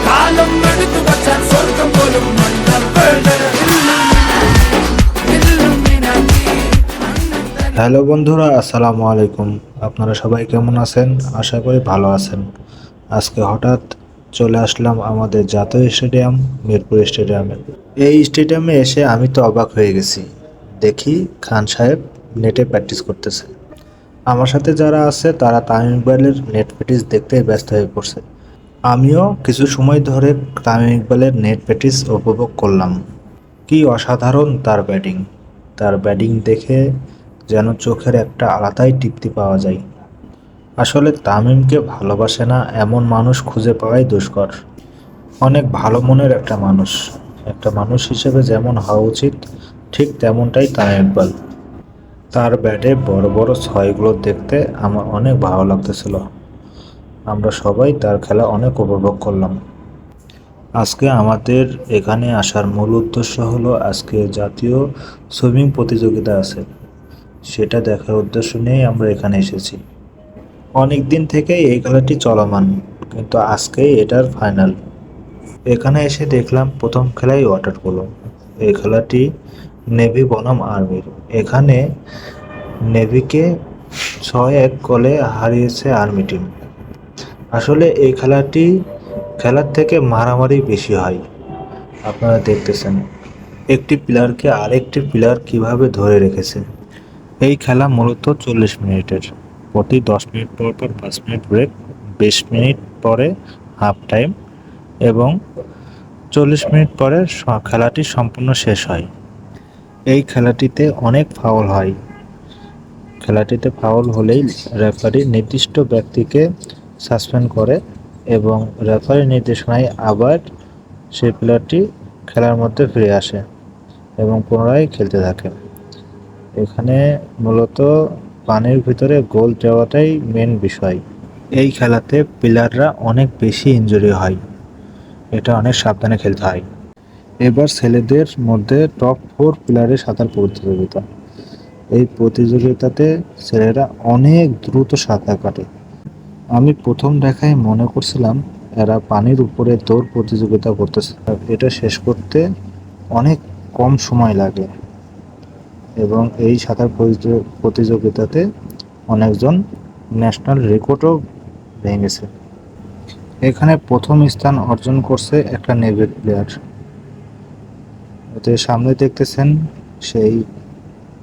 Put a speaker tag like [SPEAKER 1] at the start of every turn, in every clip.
[SPEAKER 1] കാലം എടുത്തു വച്ചാൽ സ്വർഗം പോലും മണ്ണ
[SPEAKER 2] হ্যালো বন্ধুরা, আসসালামু আলাইকুম। আপনারা সবাই কেমন আছেন? আশা করি ভালো আছেন। আজকে হঠাৎ চলে আসলাম আমাদের জাতীয় স্টেডিয়াম, মিরপুর স্টেডিয়ামে। এই স্টেডিয়ামে এসে আমি তো অবাক হয়ে গেছি। দেখি খান সাহেব নেটে প্র্যাকটিস করতেছে। আমার সাথে যারা আছে তারা তামিম ইকবালের নেট প্র্যাকটিস দেখতে ব্যস্ত হয়ে পড়ছে। আমিও কিছু সময় ধরে তামিম ইকবালের নেট প্র্যাকটিস উপভোগ করলাম। কি অসাধারণ তার ব্যাটিং দেখে যেন চোখের একটা আলাদাই তৃপ্তি পাওয়া যায়। আসলে তামিমকে ভালোবাসে না এমন মানুষ খুঁজে পাওয়াই দুষ্কর। অনেক ভালো মনের একটা মানুষ হিসেবে যেমন হওয়া উচিত ঠিক তেমনটাই তামিম ইকবাল। তার ব্যাটে বড় বড় ছয়গুলো দেখতে আমার অনেক ভালো লাগতেছিল। আমরা সবাই তার খেলা অনেক উপভোগ করলাম। আজকে আমাদের এখানে আসার মূল উদ্দেশ্য হলো, আজকে জাতীয় সুইমিং প্রতিযোগিতা আছে, সেটা দেখার উদ্দেশ্য নিয়েই আমরা এখানে এসেছি। অনেক দিন থেকেই এই খেলাটি চলমান, কিন্তু আজকেই এটার ফাইনাল। এখানে এসে দেখলাম প্রথম খেলাই ওয়াটার পোলো। এই খেলাটি নেভি বনাম আর্মির। এখানে নেভিকে 6-1 গোলে হারিয়েছে আর্মি টিম। আসলে এই খেলার থেকে মারামারি বেশি হয়। আপনারা দেখতেছেন একটি প্লেয়ারকে আরেকটি প্লেয়ার কিভাবে ধরে রেখেছে। এই খেলা মূলত 40 মিনিটের। প্রতি 10 মিনিট পর পর 5 মিনিট ব্রেক, 20 মিনিট পরে হাফ টাইম এবং 40 মিনিট পরে খেলাটি সম্পূর্ণ শেষ হয়। এই খেলাটিতে অনেক ফাউল হয়। খেলাটিতে ফাউল হলেই রেফারি নির্দিষ্ট ব্যক্তিকে সাসপেন্ড করে এবং রেফারির নির্দেশনায় আবার সেই প্লেয়ারটি খেলার মধ্যে ফিরে আসে এবং পুনরায় খেলতে থাকে। এখানে মূলত পানির ভিতরে গোল দেওয়াটাই মেন বিষয়। এই খেলাতে প্লেয়াররা অনেক বেশি ইনজুরি হয়, এটা অনেক সাবধানে খেলতে হয়। এবার ছেলেদের মধ্যে টপ 4 প্লেয়ারের সাঁতার প্রতিযোগিতা। এই প্রতিযোগিতাতে ছেলেরা অনেক দ্রুত সাঁতার কাটে। আমি প্রথম দেখায় মনে করছিলাম এরা পানির উপরে দৌড় প্রতিযোগিতা করতেছে। এটা শেষ করতে অনেক কম সময় লাগে এবং এই সাঁতার প্রতিযোগিতাতে অনেকজন ন্যাশনাল রেকর্ডও ভেঙেছে। এখানে প্রথম স্থান অর্জন করছে একটা নেভির প্লেয়ার। এতে সামনে দেখতেছেন সেই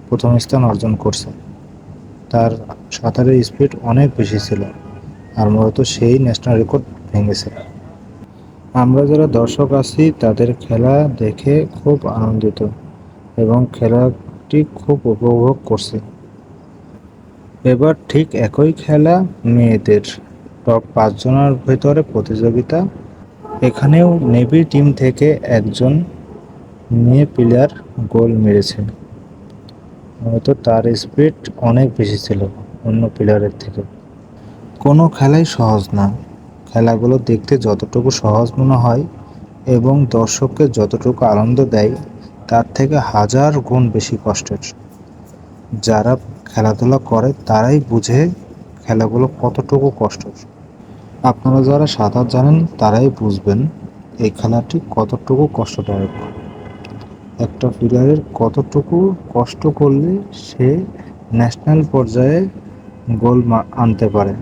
[SPEAKER 2] প্রথম স্থান অর্জন করছে। তার সাঁতারের স্পিড অনেক বেশি ছিল আর মূলত সেই ন্যাশনাল রেকর্ড ভেঙেছে। আমরা যারা দর্শক আছি তাদের খেলা দেখে খুব আনন্দিত এবং খেলাটি খুব উপভোগ করছি। এবার ঠিক একই খেলা মেয়েদের টপ 5 জনের ভেতরে প্রতিযোগিতা। এখানেও নেভি টিম থেকে একজন মেয়ে প্লেয়ার গোল মেরেছে। হয়তো তার স্পিড অনেক বেশি ছিল অন্য প্লেয়ারের থেকে। কোনো খেলাই সহজ না। খেলাগুলো দেখতে যতটুকু সহজ মনে হয় এবং দর্শককে যতটুকু আনন্দ দেয় তার থেকে 1000 গুণ বেশি কষ্টের। যারা খেলাধুলা করে তারাই বুঝে খেলাগুলো কতটুকু কষ্টের। আপনারা যারা সাঁতার জানেন তারাই বুঝবেন এই খেলাটি কতটুকু কষ্টদায়ক। একটা প্লেয়ারের কতটুকু কষ্ট করলে সে ন্যাশনাল পর্যায়ে গোল আনতে পারে।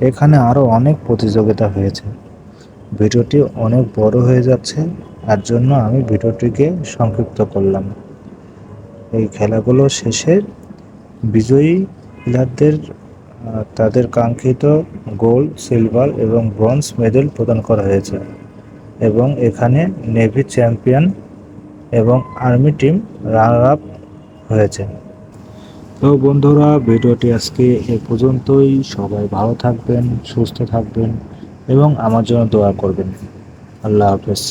[SPEAKER 2] এখানে আরও অনেক প্রতিযোগিতা হয়েছে। ভিডিওটি অনেক বড় হয়ে যাচ্ছে, তার জন্য আমি ভিডিওটিকে সংক্ষিপ্ত করলাম। এই খেলাগুলো শেষে বিজয়ী প্লেয়ারদের তাদের কাঙ্ক্ষিত গোল্ড, সিলভার এবং ব্রোঞ্জ মেডেল প্রদান করা হয়েছে এবং এখানে নেভি চ্যাম্পিয়ন এবং আর্মি টিম রানার আপ হয়েছে। তো বন্ধুরা, ভিডিওটি আজকে এ পর্যন্তই। সবাই ভালো থাকবেন, সুস্থ থাকবেন এবং আমার জন্য দোয়া করবেন। আল্লাহ হাফেজ।